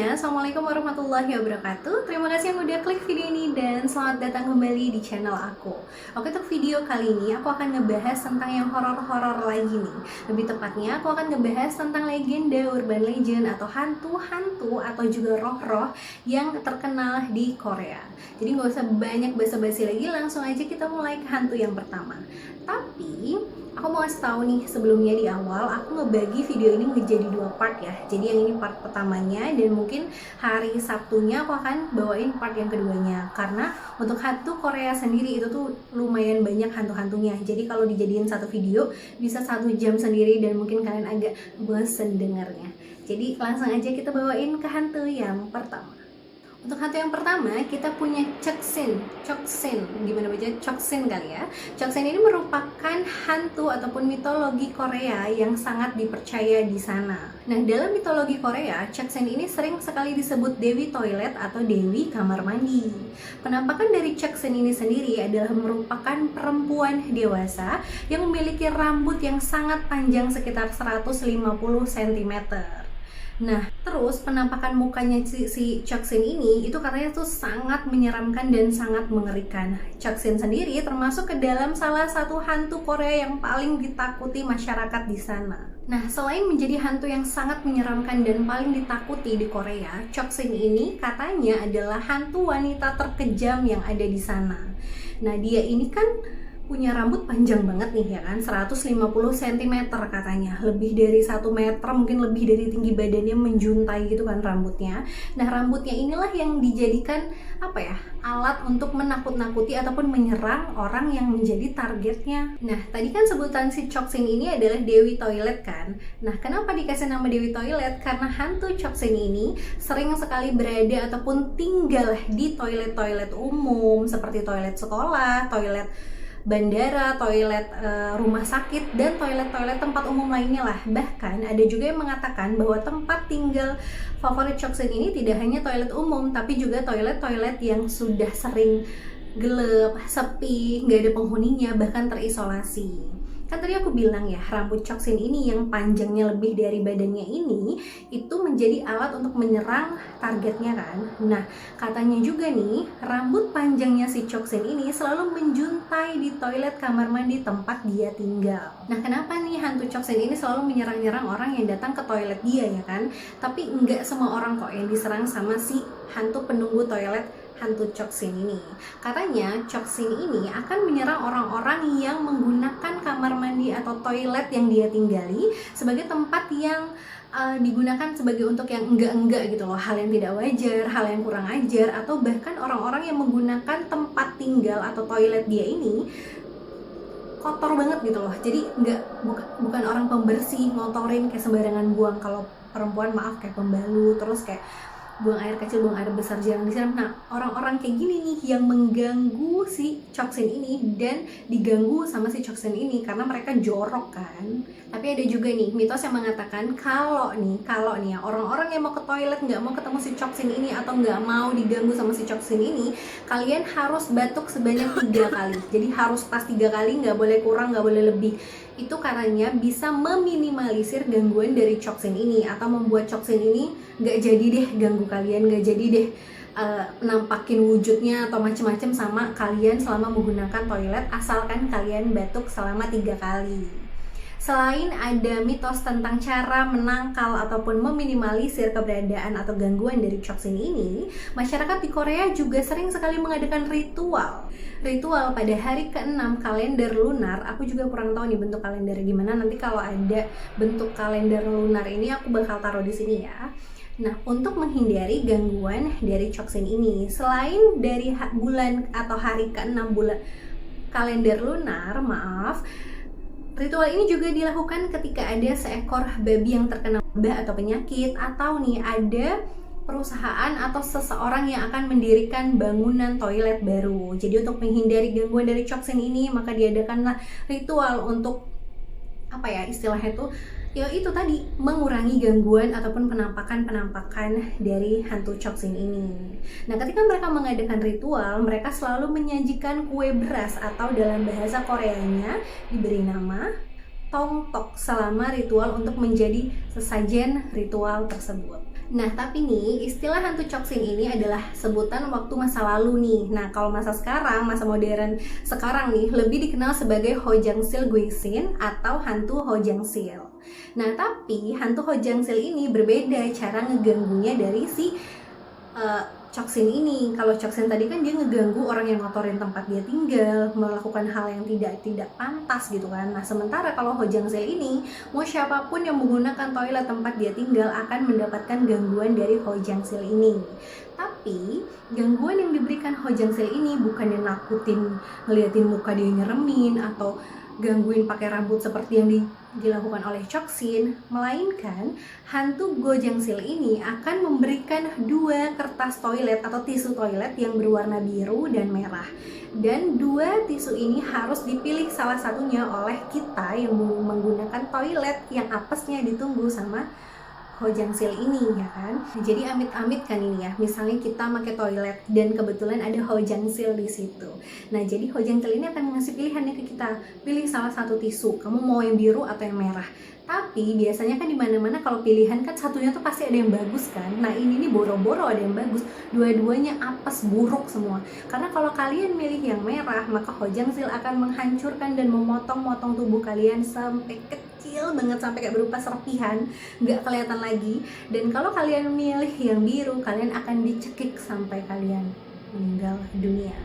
semuanya, Assalamualaikum warahmatullahi wabarakatuh. Terima kasih yang udah klik video ini dan selamat datang kembali di channel aku. Oke, untuk video kali ini aku akan ngebahas tentang yang horor-horor lagi nih. Lebih tepatnya aku akan ngebahas tentang legenda urban legend atau hantu-hantu atau juga roh-roh yang terkenal di Korea. Jadi nggak usah banyak basa-basi lagi, langsung aja kita mulai ke hantu yang pertama. Tapi aku mau kasih tahu nih sebelumnya di awal, aku ngebagi video ini menjadi dua part ya. Jadi yang ini part pertamanya dan mungkin hari Sabtunya aku akan bawain part yang keduanya. Karena untuk hantu Korea sendiri itu tuh lumayan banyak hantu-hantunya. Jadi kalau dijadiin satu video bisa 1 jam sendiri dan mungkin kalian agak bosen dengarnya. Jadi langsung aja kita bawain ke hantu yang pertama. Untuk hantu yang pertama kita punya Choksin. Gimana baca Choksin kali ya. Choksin ini merupakan hantu ataupun mitologi Korea yang sangat dipercaya di sana. Nah, dalam mitologi Korea, Choksin ini sering sekali disebut Dewi Toilet atau Dewi Kamar Mandi. Penampakan dari Choksin ini sendiri adalah merupakan perempuan dewasa yang memiliki rambut yang sangat panjang sekitar 150 cm. Nah, terus penampakan mukanya si Choksin ini itu katanya tuh sangat menyeramkan dan sangat mengerikan. Choksin sendiri termasuk ke dalam salah satu hantu Korea yang paling ditakuti masyarakat di sana. Nah, selain menjadi hantu yang sangat menyeramkan dan paling ditakuti di Korea, Choksin ini katanya adalah hantu wanita terkejam yang ada di sana. Nah, dia ini kan punya rambut panjang banget nih ya kan, 150 cm katanya, lebih dari 1 meter, mungkin lebih dari tinggi badannya, menjuntai gitu kan rambutnya. Nah, rambutnya inilah yang dijadikan alat untuk menakut-nakuti ataupun menyerang orang yang menjadi targetnya. Nah, tadi kan sebutan si Choksin ini adalah Dewi Toilet kan. Nah, kenapa dikasih nama Dewi Toilet? Karena hantu Choksin ini sering sekali berada ataupun tinggal di toilet-toilet umum seperti toilet sekolah, toilet bandara, toilet rumah sakit, dan toilet-toilet tempat umum lainnya lah. Bahkan ada juga yang mengatakan bahwa tempat tinggal favorit Choksin ini tidak hanya toilet umum, tapi juga toilet-toilet yang sudah sering gelap, sepi, nggak ada penghuninya, bahkan terisolasi. Kan tadi aku bilang ya, rambut Choksin ini yang panjangnya lebih dari badannya ini itu menjadi alat untuk menyerang targetnya kan. Nah, katanya juga nih, rambut panjangnya si Choksin ini selalu menjuntai di toilet kamar mandi tempat dia tinggal. Nah, kenapa nih hantu Choksin ini selalu menyerang-nyerang orang yang datang ke toilet dia ya kan? Tapi enggak semua orang kok yang diserang sama si hantu penunggu toilet hantu Choksin ini. Katanya Choksin ini akan menyerang orang-orang yang menggunakan kamar mandi atau toilet yang dia tinggali sebagai tempat yang digunakan sebagai untuk yang enggak-enggak gitu loh, hal yang tidak wajar, hal yang kurang ajar, atau bahkan orang-orang yang menggunakan tempat tinggal atau toilet dia ini kotor banget gitu loh. Jadi bukan orang pembersih, ngotorin kayak sembarangan buang, kalau perempuan maaf kayak pembalut, terus kayak buang air kecil, buang air besar, jarang disiram. Nah, orang-orang kayak gini nih yang mengganggu si Choksin ini dan diganggu sama si Choksin ini karena mereka jorok kan. Tapi ada juga nih mitos yang mengatakan kalau nih ya, orang-orang yang mau ke toilet nggak mau ketemu si Choksin ini atau nggak mau diganggu sama si Choksin ini, kalian harus batuk sebanyak 3 kali. Jadi harus pas 3 kali, nggak boleh kurang, nggak boleh lebih. Itu karena bisa meminimalisir gangguan dari Choksin ini atau membuat Choksin ini nggak jadi deh ganggu kalian, nggak jadi deh nampakin wujudnya atau macem-macem sama kalian selama menggunakan toilet, asalkan kalian batuk selama 3 kali. Selain ada mitos tentang cara menangkal ataupun meminimalisir keberadaan atau gangguan dari Choksin ini, masyarakat di Korea juga sering sekali mengadakan ritual pada hari ke-6 kalender lunar. Aku juga kurang tahu nih bentuk kalender gimana, nanti kalau ada bentuk kalender lunar ini aku bakal taruh di sini ya. Nah, untuk menghindari gangguan dari Choksin ini, selain dari bulan atau hari ke-6 bulan kalender lunar, ritual ini juga dilakukan ketika ada seekor babi yang terkena wabah atau penyakit, atau nih ada perusahaan atau seseorang yang akan mendirikan bangunan toilet baru. Jadi untuk menghindari gangguan dari Choksin ini, maka diadakanlah ritual untuk istilahnya itu ya itu tadi, mengurangi gangguan ataupun penampakan dari hantu Choksin ini. Nah, ketika mereka mengadakan ritual, mereka selalu menyajikan kue beras atau dalam bahasa Koreanya diberi nama tongtok selama ritual untuk menjadi sesajen ritual tersebut. Nah, tapi nih, istilah hantu Choksin ini adalah sebutan waktu masa lalu nih. Nah, kalau masa sekarang, masa modern sekarang nih, lebih dikenal sebagai Hojangsil Guisin atau hantu Hojangsil. Nah, tapi hantu Hojangsil ini berbeda cara ngeganggunya dari si Choksin ini. Kalau Choksin tadi kan dia ngeganggu orang yang ngotorin tempat dia tinggal, melakukan hal yang tidak pantas gitu kan. Nah, sementara kalau Hojangsil ini, mau siapapun yang menggunakan toilet tempat dia tinggal akan mendapatkan gangguan dari Hojangsil ini. Tapi gangguan yang diberikan Hojangsil ini bukan yang nakutin, ngeliatin muka dia nyeremin, atau gangguin pakai rambut seperti yang dilakukan oleh Choksin, melainkan hantu Gojangsil ini akan memberikan 2 kertas toilet atau tisu toilet yang berwarna biru dan merah. Dan 2 tisu ini harus dipilih salah satunya oleh kita yang menggunakan toilet yang apesnya ditunggu sama Hojangsil ini, ya kan. Jadi amit-amit kan ini ya, misalnya kita pakai toilet dan kebetulan ada Hojangsil di situ. Nah, jadi Hojangsil ini akan ngasih pilihannya ke kita, pilih salah satu tisu, kamu mau yang biru atau yang merah. Tapi biasanya kan dimana-mana kalau pilihan kan satunya tuh pasti ada yang bagus kan. Nah, ini nih boro-boro ada yang bagus, dua-duanya apes, buruk semua. Karena kalau kalian milih yang merah, maka Hojangsil akan menghancurkan dan memotong-motong tubuh kalian sampai kecil banget, sampai kayak berupa serpihan, nggak kelihatan lagi. Dan kalau kalian milih yang biru, kalian akan dicekik sampai kalian meninggal dunia.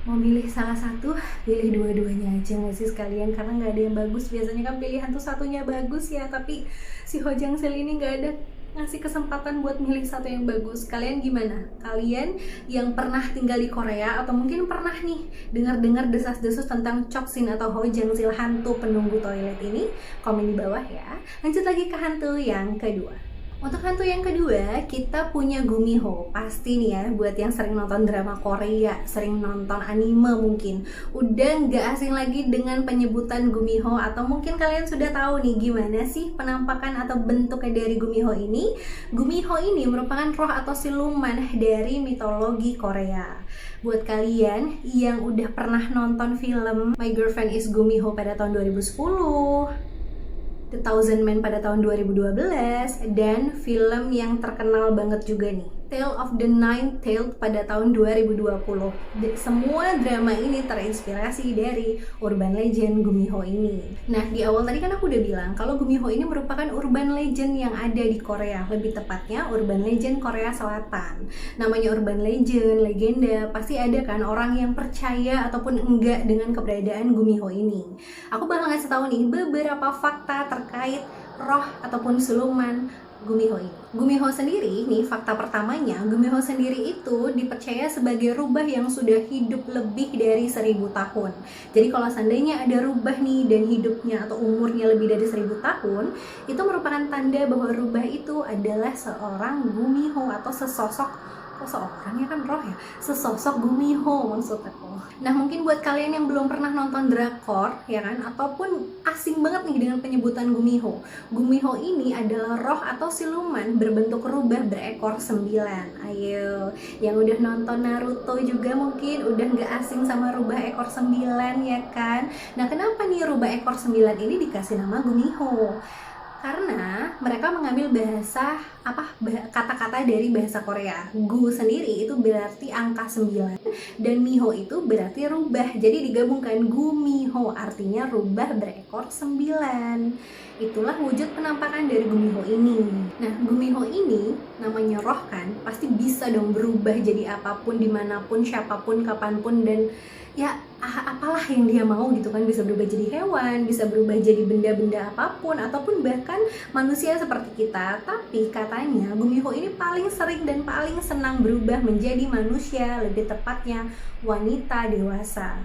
Mau milih salah satu, pilih dua-duanya aja nggak sih sekalian, karena nggak ada yang bagus. Biasanya kan pilihan tuh satunya bagus ya, tapi si Hojangsil ini nggak ada ngasih kesempatan buat milih satu yang bagus. Kalian gimana? Kalian yang pernah tinggal di Korea atau mungkin pernah nih dengar-dengar desas-desus tentang Choksin atau Hojangsil, hantu penunggu toilet ini? Komen di bawah ya. Lanjut lagi ke hantu yang kedua. Untuk hantu yang kedua, kita punya Gumiho. Pasti nih ya, buat yang sering nonton drama Korea, sering nonton anime mungkin, udah nggak asing lagi dengan penyebutan Gumiho. Atau mungkin kalian sudah tahu nih gimana sih penampakan atau bentuknya dari Gumiho ini. Gumiho ini merupakan roh atau siluman dari mitologi Korea. Buat kalian yang udah pernah nonton film My Girlfriend is Gumiho pada tahun 2010, The Thousand Men pada tahun 2012, dan film yang terkenal banget juga nih, Tale of the Nine-Tailed pada tahun 2020. Semua drama ini terinspirasi dari urban legend Gumiho ini. Nah, di awal tadi kan aku udah bilang kalau Gumiho ini merupakan urban legend yang ada di Korea, lebih tepatnya urban legend Korea Selatan. Namanya urban legend, legenda, pasti ada kan orang yang percaya ataupun enggak dengan keberadaan Gumiho ini. Aku bakal ngasih tahu nih beberapa fakta terkait roh ataupun siluman Gumiho ini. Gumiho sendiri nih, fakta pertamanya, Gumiho sendiri itu dipercaya sebagai rubah yang sudah hidup lebih dari 1000 tahun. Jadi kalau seandainya ada rubah nih dan hidupnya atau umurnya lebih dari 1000 tahun, itu merupakan tanda bahwa rubah itu adalah seorang Gumiho atau sesosok, seorang ya kan roh ya, sesosok Gumiho maksud aku. Nah, mungkin buat kalian yang belum pernah nonton drakor ya kan, ataupun asing banget nih dengan penyebutan Gumiho. Gumiho ini adalah roh atau siluman berbentuk rubah berekor 9. Ayo, yang udah nonton Naruto juga mungkin udah nggak asing sama rubah ekor 9 ya kan. Nah, kenapa nih rubah ekor 9 ini dikasih nama Gumiho? Karena mereka mengambil kata-kata dari bahasa Korea. Gu sendiri itu berarti angka 9 dan Miho itu berarti rubah. Jadi digabungkan Gumiho artinya rubah berekor 9. Itulah wujud penampakan dari Gumiho ini. Nah, Gumiho ini namanya roh kan, pasti bisa dong berubah jadi apapun, dimanapun, siapapun, kapanpun, dan ya apalah yang dia mau gitu kan. Bisa berubah jadi hewan, bisa berubah jadi benda-benda apapun, ataupun bahkan manusia seperti kita. Tapi katanya Gumiho ini paling sering dan paling senang berubah menjadi manusia, lebih tepatnya wanita dewasa.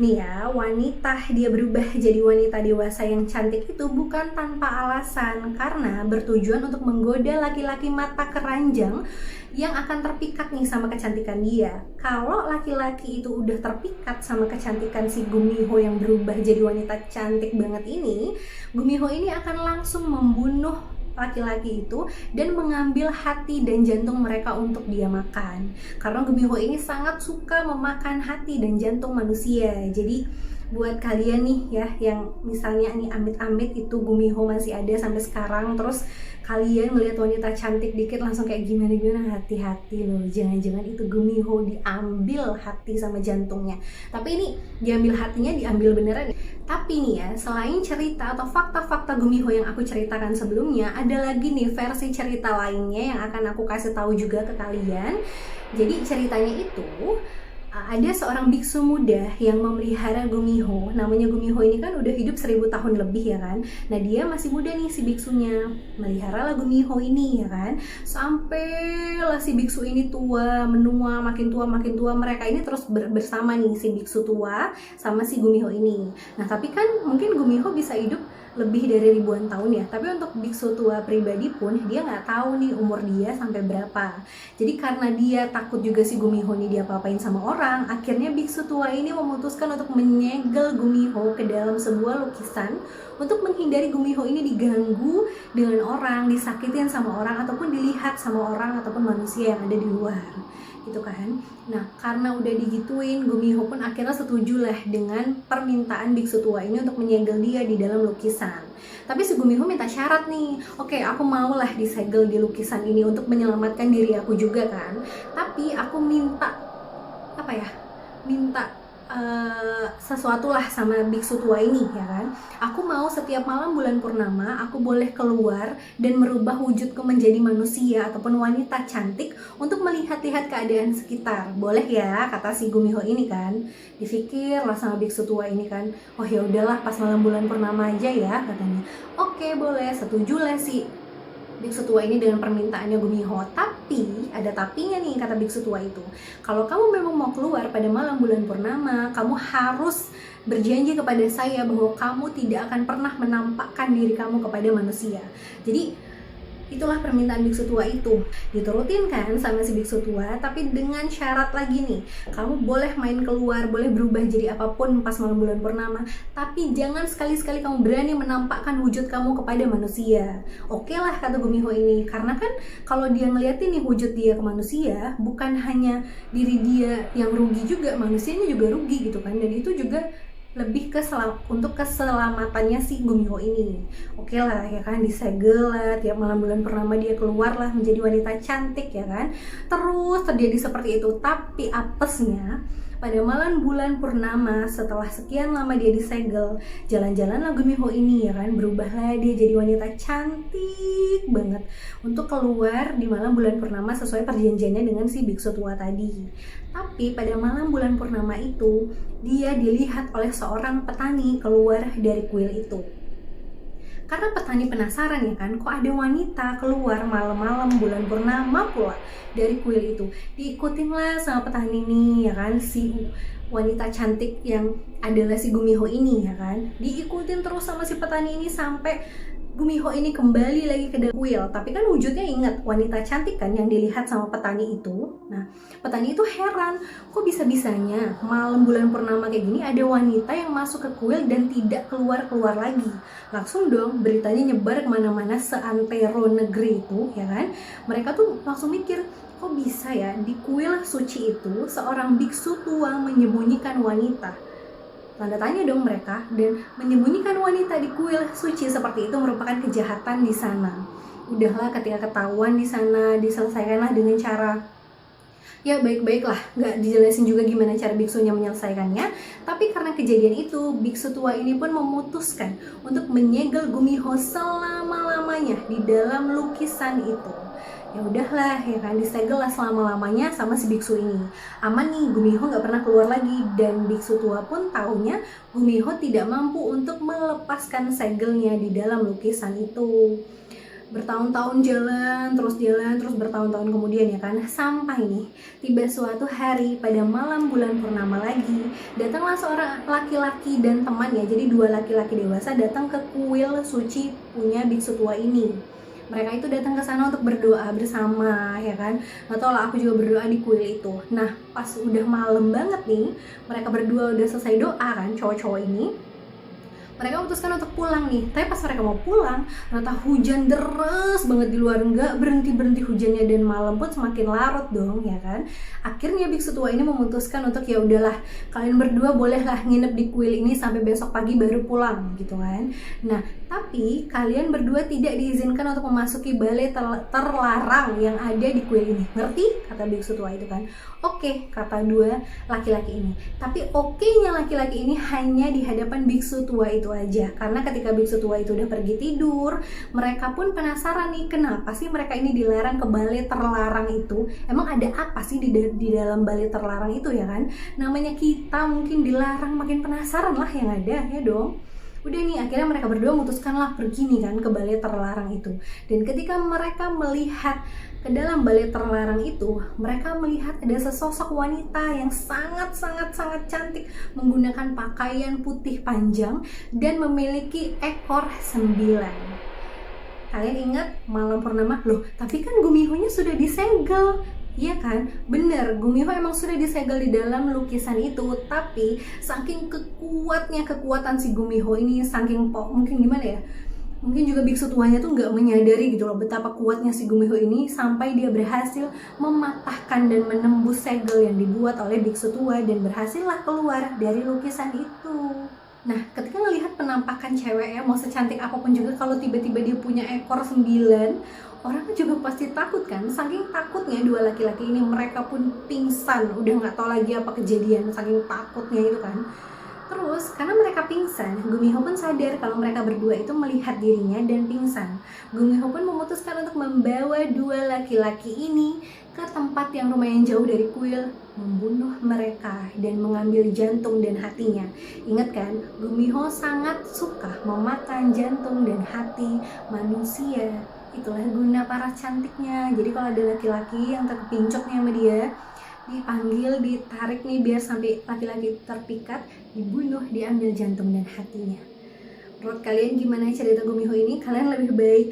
Nih ya, wanita, dia berubah jadi wanita dewasa yang cantik itu bukan tanpa alasan, karena bertujuan untuk menggoda laki-laki mata keranjang yang akan terpikat nih sama kecantikan dia. Kalau laki-laki itu udah terpikat sama kecantikan si Gumiho yang berubah jadi wanita cantik banget ini, Gumiho ini akan langsung membunuh laki-laki itu dan mengambil hati dan jantung mereka untuk dia makan. Karena Gumiho ini sangat suka memakan hati dan jantung manusia. Jadi buat kalian nih ya yang misalnya nih amit-amit itu Gumiho masih ada sampai sekarang, terus kalian melihat wanita cantik dikit langsung kayak gimana-gimana, hati-hati loh, jangan-jangan itu Gumiho diambil hati sama jantungnya. Tapi ini diambil hatinya, diambil beneran. Tapi nih ya, selain cerita atau fakta-fakta Gumiho yang aku ceritakan sebelumnya, ada lagi nih versi cerita lainnya yang akan aku kasih tahu juga ke kalian. Jadi ceritanya itu ada seorang biksu muda yang memelihara Gumiho. Namanya Gumiho ini kan udah hidup 1000 tahun lebih ya kan. Nah dia masih muda nih si biksunya, melihara Gumiho ini ya kan. Sampailah si biksu ini tua, menua, makin tua. Mereka ini terus bersama nih, si biksu tua sama si Gumiho ini. Nah tapi kan mungkin Gumiho bisa hidup lebih dari ribuan tahun ya, tapi untuk biksu tua pribadi pun dia nggak tahu nih umur dia sampai berapa. Jadi karena dia takut juga si Gumiho ini dia apa-apain sama orang, akhirnya biksu tua ini memutuskan untuk menyegel Gumiho ke dalam sebuah lukisan untuk menghindari Gumiho ini diganggu dengan orang, disakitin sama orang, ataupun dilihat sama orang ataupun manusia yang ada di luar gitu kan. Nah karena udah digituin, Gumiho pun akhirnya setuju lah dengan permintaan biksu tua ini untuk menyegel dia di dalam lukisan. Tapi si Gumiho minta syarat nih, oke aku mau lah disegel di lukisan ini untuk menyelamatkan diri aku juga kan, tapi aku minta apa ya, minta sesuatu lah sama biksu tua ini ya kan. Aku mau setiap malam bulan purnama aku boleh keluar dan merubah wujudku menjadi manusia ataupun wanita cantik untuk melihat-lihat keadaan sekitar. Boleh ya, kata si Gumiho ini kan. Dipikir lah sama biksu tua ini kan, oh ya udahlah pas malam bulan purnama aja ya katanya. Oke boleh, setuju lah si biksu tua ini dengan permintaannya Gumiho. Tapi ada tapinya nih, kata biksu tua itu. Kalau kamu memang mau keluar pada malam bulan purnama, kamu harus berjanji kepada saya bahwa kamu tidak akan pernah menampakkan diri kamu kepada manusia. Jadi itulah permintaan biksu tua itu. Diturutin kan sama si biksu tua, tapi dengan syarat lagi nih, kamu boleh main keluar, boleh berubah jadi apapun pas malam bulan purnama, tapi jangan sekali-sekali kamu berani menampakkan wujud kamu kepada manusia. Oke lah, kata Gumiho ini, karena kan kalau dia ngeliatin nih wujud dia ke manusia, bukan hanya diri dia yang rugi juga, manusianya juga rugi gitu kan. Dan itu juga lebih untuk keselamatannya si Gumiho ini. Oke lah ya kan, disegel lah, tiap malam bulan purnama dia keluar lah menjadi wanita cantik ya kan. Terus terjadi seperti itu. Tapi apesnya pada malam bulan purnama setelah sekian lama dia disegel, jalan-jalanlah Gumiho ini ya kan, berubahlah dia jadi wanita cantik banget untuk keluar di malam bulan purnama sesuai perjanjiannya dengan si biksu tua tadi. Tapi pada malam bulan purnama itu dia dilihat oleh seorang petani keluar dari kuil itu. Karena petani penasaran ya kan, kok ada wanita keluar malam-malam bulan purnama pula dari kuil itu. Diikutin lah sama petani ini ya kan, si wanita cantik yang adalah si Gumiho ini ya kan. Diikutin terus sama si petani ini sampai Gumiho ini kembali lagi ke dalam kuil. Tapi kan wujudnya ingat wanita cantik kan yang dilihat sama petani itu. Nah petani itu heran, kok bisa-bisanya malam bulan purnama kayak gini ada wanita yang masuk ke kuil dan tidak keluar-keluar lagi. Langsung dong beritanya nyebar kemana-mana seantero negeri itu ya kan. Mereka tuh langsung mikir, kok bisa ya di kuil suci itu seorang biksu tua menyembunyikan wanita. Tanda tanya dong mereka, dan menyembunyikan wanita di kuil suci seperti itu merupakan kejahatan di sana. Udahlah ketika ketahuan di sana, diselesaikanlah dengan cara ya baik-baiklah, nggak dijelasin juga gimana cara biksunya menyelesaikannya. Tapi karena kejadian itu, biksu tua ini pun memutuskan untuk menyegel Gumiho selama-lamanya di dalam lukisan itu. Ya udahlah ya kan, disegel lah selama-lamanya sama si biksu ini. Aman nih, Gumiho nggak pernah keluar lagi, dan biksu tua pun taunya Gumiho tidak mampu untuk melepaskan segelnya di dalam lukisan itu. Bertahun-tahun jalan, terus bertahun-tahun kemudian ya kan, sampai nih tiba suatu hari pada malam bulan purnama lagi, datanglah seorang laki-laki dan temannya. Jadi dua laki-laki dewasa datang ke kuil suci punya biksu tua ini. Mereka itu datang ke sana untuk berdoa bersama ya kan. Nggak tau lah, aku juga berdoa di kuil itu. Nah pas udah malam banget nih, mereka berdua udah selesai doa kan, cowok-cowok ini. Mereka memutuskan untuk pulang nih, tapi pas mereka mau pulang, ternyata hujan deras banget di luar, nggak berhenti hujannya, dan malam pun semakin larut dong, ya kan. Akhirnya biksu tua ini memutuskan untuk ya udahlah, kalian berdua bolehlah nginep di kuil ini sampai besok pagi baru pulang, gitu kan. Nah, tapi kalian berdua tidak diizinkan untuk memasuki balai terlarang yang ada di kuil ini. Ngerti? Kata biksu tua itu kan. Oke, kata dua laki-laki ini. Tapi oke-nya laki-laki ini hanya di hadapan biksu tua itu aja. Karena ketika biksu tua itu udah pergi tidur, mereka pun penasaran nih, kenapa sih mereka ini dilarang ke balai terlarang itu? Emang ada apa sih di dalam balai terlarang itu, ya kan? Namanya kita mungkin dilarang, makin penasaran lah yang ada, ya dong. Udah nih, akhirnya mereka berdua memutuskanlah pergi nih kan ke balai terlarang itu. Dan ketika mereka melihat ke dalam balai terlarang itu, mereka melihat ada sesosok wanita yang sangat cantik, menggunakan pakaian putih panjang dan memiliki ekor 9. Kalian ingat malam purnama? Loh, tapi kan Gumiho-nya sudah disegel. Iya kan? Bener, Gumiho emang sudah disegel di dalam lukisan itu, tapi saking kekuatan si Gumiho ini, saking mungkin gimana ya? Mungkin juga biksu tuanya tuh nggak menyadari gitu loh betapa kuatnya si Gumiho ini, sampai dia berhasil mematahkan dan menembus segel yang dibuat oleh biksu tua dan berhasillah keluar dari lukisan itu. Nah, ketika melihat penampakan ceweknya, mau secantik apapun juga, kalau tiba-tiba dia punya ekor 9, orang kan juga pasti takut kan. Saking takutnya dua laki-laki ini, mereka pun pingsan, udah nggak tahu lagi apa kejadian, saking takutnya itu kan. Terus, karena mereka pingsan, Gumiho pun sadar kalau mereka berdua itu melihat dirinya dan pingsan. Gumiho pun memutuskan untuk membawa dua laki-laki ini ke tempat yang lumayan jauh dari kuil, membunuh mereka dan mengambil jantung dan hatinya. Ingat kan, Gumiho sangat suka memakan jantung dan hati manusia. Itulah guna para cantiknya. Jadi kalau ada laki-laki yang terpincuk nih sama dia, dipanggil, ditarik nih biar sampai laki-laki terpikat, dibunuh, diambil jantung dan hatinya. Menurut kalian gimana cerita Gumiho ini? Kalian lebih baik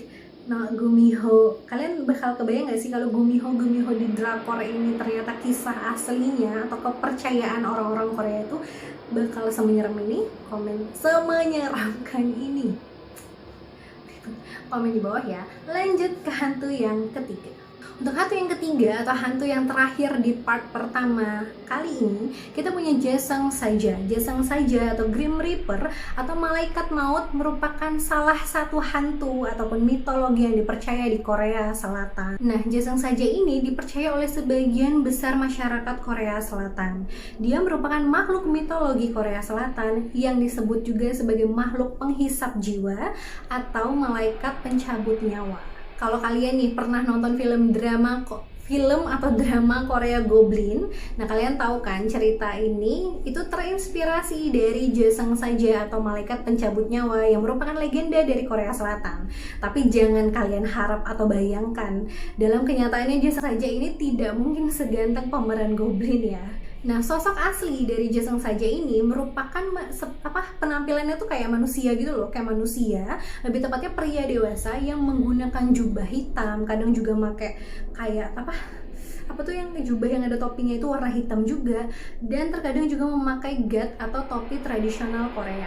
Gumiho, kalian bakal kebayang gak sih kalau Gumiho di drakor ini ternyata kisah aslinya atau kepercayaan orang-orang Korea itu bakal semenyeram ini? Semenyeramkan ini. Komen di bawah ya. Lanjut ke hantu yang ketiga. Untuk hantu yang ketiga atau hantu yang terakhir di part pertama kali ini, kita punya Jasang Saja. Jasang Saja atau Grim Reaper atau malaikat maut merupakan salah satu hantu ataupun mitologi yang dipercaya di Korea Selatan. Nah, Jasang Saja ini dipercaya oleh sebagian besar masyarakat Korea Selatan. Dia merupakan makhluk mitologi Korea Selatan yang disebut juga sebagai makhluk penghisap jiwa atau malaikat pencabut nyawa. Kalau kalian nih pernah nonton film atau drama Korea Goblin, nah kalian tahu kan cerita ini itu terinspirasi dari Jasang Saja atau malaikat pencabut nyawa yang merupakan legenda dari Korea Selatan. Tapi jangan kalian harap atau bayangkan, dalam kenyataannya Jasang Saja ini tidak mungkin seganteng pemeran Goblin ya. Nah, sosok asli dari Jasang Saja ini merupakan penampilannya tuh kayak manusia gitu loh, kayak manusia, lebih tepatnya pria dewasa yang menggunakan jubah hitam, kadang juga pakai kayak apa tuh yang jubah yang ada topinya itu warna hitam juga, dan terkadang juga memakai gat atau topi tradisional Korea.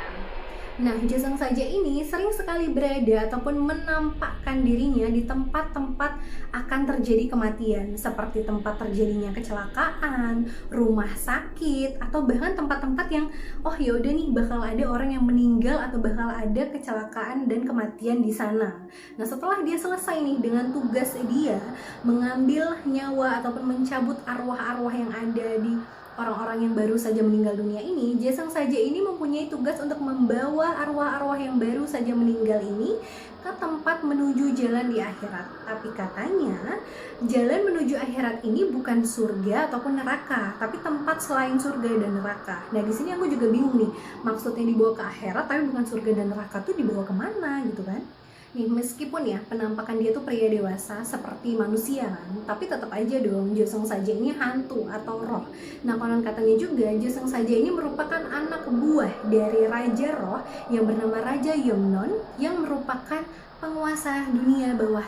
Nah, Jasang Saja ini sering sekali berada ataupun menampakkan dirinya di tempat-tempat akan terjadi kematian, seperti tempat terjadinya kecelakaan, rumah sakit, atau bahkan tempat-tempat yang yaudah nih bakal ada orang yang meninggal atau bakal ada kecelakaan dan kematian di sana. Nah, setelah dia selesai nih dengan tugas dia mengambil nyawa ataupun mencabut arwah-arwah yang ada di orang-orang yang baru saja meninggal dunia ini, Jasang Saja ini mempunyai tugas untuk membawa arwah-arwah yang baru saja meninggal ini ke tempat menuju jalan di akhirat. Tapi katanya jalan menuju akhirat ini bukan surga ataupun neraka, tapi tempat selain surga dan neraka. Nah, di sini aku juga bingung nih, maksudnya dibawa ke akhirat tapi bukan surga dan neraka tuh dibawa kemana gitu kan? Nih, meskipun ya penampakan dia tuh pria dewasa seperti manusia kan, tapi tetap aja dong Jasang Saja ini hantu atau roh. Nah, konon katanya juga Jasang Saja ini merupakan anak buah dari Raja Roh yang bernama Raja Yomnon, yang merupakan penguasa dunia bawah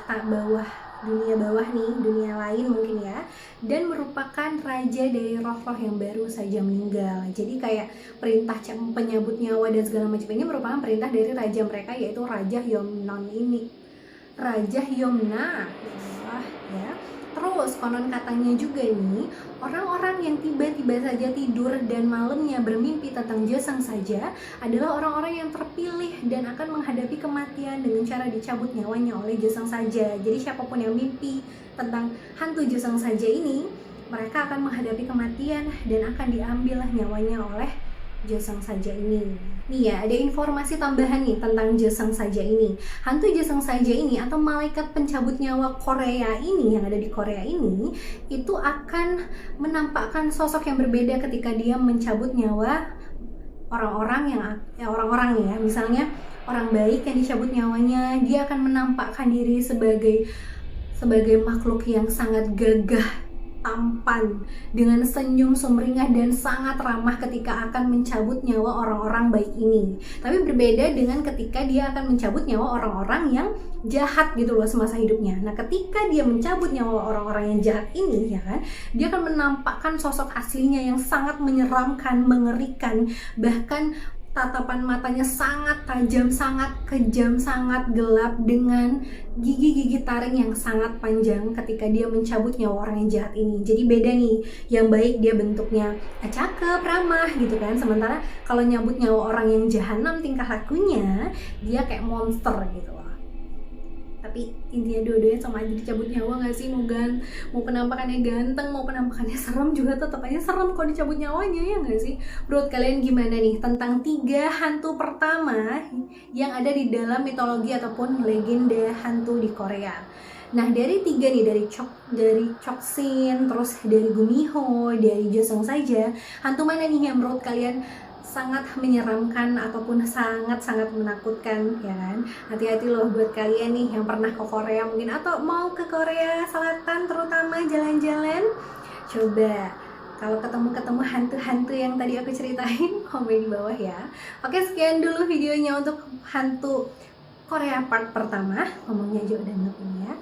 dunia bawah nih, dunia lain mungkin ya, dan merupakan raja dari roh-roh yang baru saja meninggal. Jadi kayak perintah penyabut nyawa dan segala macam ini merupakan perintah dari raja mereka, yaitu Raja Yomnon ini. Raja Yomna, ya. Terus konon katanya juga nih, orang-orang yang tiba-tiba saja tidur dan malamnya bermimpi tentang Joseon saja adalah orang-orang yang terpilih dan akan menghadapi kematian dengan cara dicabut nyawanya oleh Joseon saja. Jadi siapapun yang mimpi tentang hantu Joseon saja ini, mereka akan menghadapi kematian dan akan diambil nyawanya oleh Joseon saja ini. Nih ya, ada informasi tambahan nih tentang Joseon saja ini. Hantu Joseon saja ini atau malaikat pencabut nyawa Korea ini, yang ada di Korea ini, itu akan menampakkan sosok yang berbeda ketika dia mencabut nyawa orang-orang ya. Misalnya orang baik yang dicabut nyawanya, dia akan menampakkan diri sebagai makhluk yang sangat gagah, tampan, dengan senyum sumringah dan sangat ramah ketika akan mencabut nyawa orang-orang baik ini. Tapi berbeda dengan ketika dia akan mencabut nyawa orang-orang yang jahat gitu loh semasa hidupnya. Nah, ketika dia mencabut nyawa orang-orang yang jahat ini, ya kan, dia akan menampakkan sosok aslinya yang sangat menyeramkan, mengerikan, bahkan tatapan matanya sangat tajam, sangat kejam, sangat gelap, dengan gigi-gigi taring yang sangat panjang ketika dia mencabut nyawa orang yang jahat ini. Jadi beda nih, yang baik dia bentuknya cakep, ramah gitu kan, sementara kalau nyabut nyawa orang yang jahanam tingkah lakunya, dia kayak monster gitu loh. Tapi intinya dua-duanya sama aja dicabut nyawa gak sih? Mau penampakannya ganteng, mau penampakannya serem juga tetap aja serem kalau dicabut nyawanya, ya gak sih? Menurut kalian gimana nih tentang 3 hantu pertama yang ada di dalam mitologi ataupun legenda hantu di Korea? Nah, dari 3 nih, dari Choksin, terus dari Gumiho, dari Joseon saja, hantu mana nih yang menurut kalian sangat menyeramkan ataupun sangat-sangat menakutkan, ya kan? Hati-hati loh buat kalian nih yang pernah ke Korea mungkin, atau mau ke Korea Selatan terutama jalan-jalan. Coba kalau ketemu hantu-hantu yang tadi aku ceritain, komen di bawah ya. Oke, sekian dulu videonya untuk hantu Korea part pertama, ngomongnya aja udah enak ini ya.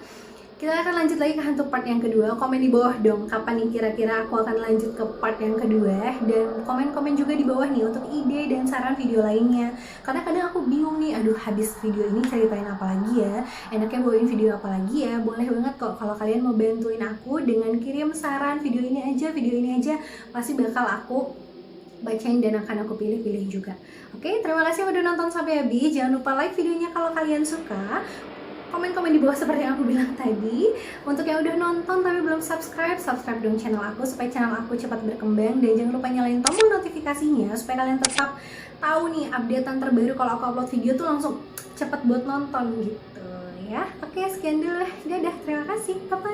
Kita akan lanjut lagi ke hantu part yang kedua. Komen di bawah dong kapan nih kira-kira aku akan lanjut ke part yang kedua. Dan komen-komen juga di bawah nih untuk ide dan saran video lainnya. Karena kadang aku bingung nih, aduh habis video ini ceritain apa lagi ya, enaknya bawain video apa lagi ya. Boleh banget kok kalau kalian mau bantuin aku dengan kirim saran video ini aja, pasti bakal aku bacain dan akan aku pilih-pilih juga. Oke, terima kasih udah nonton sampai habis. Jangan lupa like videonya kalau kalian suka. Komen-komen di bawah seperti yang aku bilang tadi. Untuk yang udah nonton tapi belum subscribe dong channel aku supaya channel aku cepat berkembang. Dan jangan lupa nyalain tombol notifikasinya supaya kalian tetap tahu nih updatean terbaru kalau aku upload video tuh langsung cepet buat nonton gitu ya. Oke, sekian dulu. Dadah, terima kasih. Bye-bye.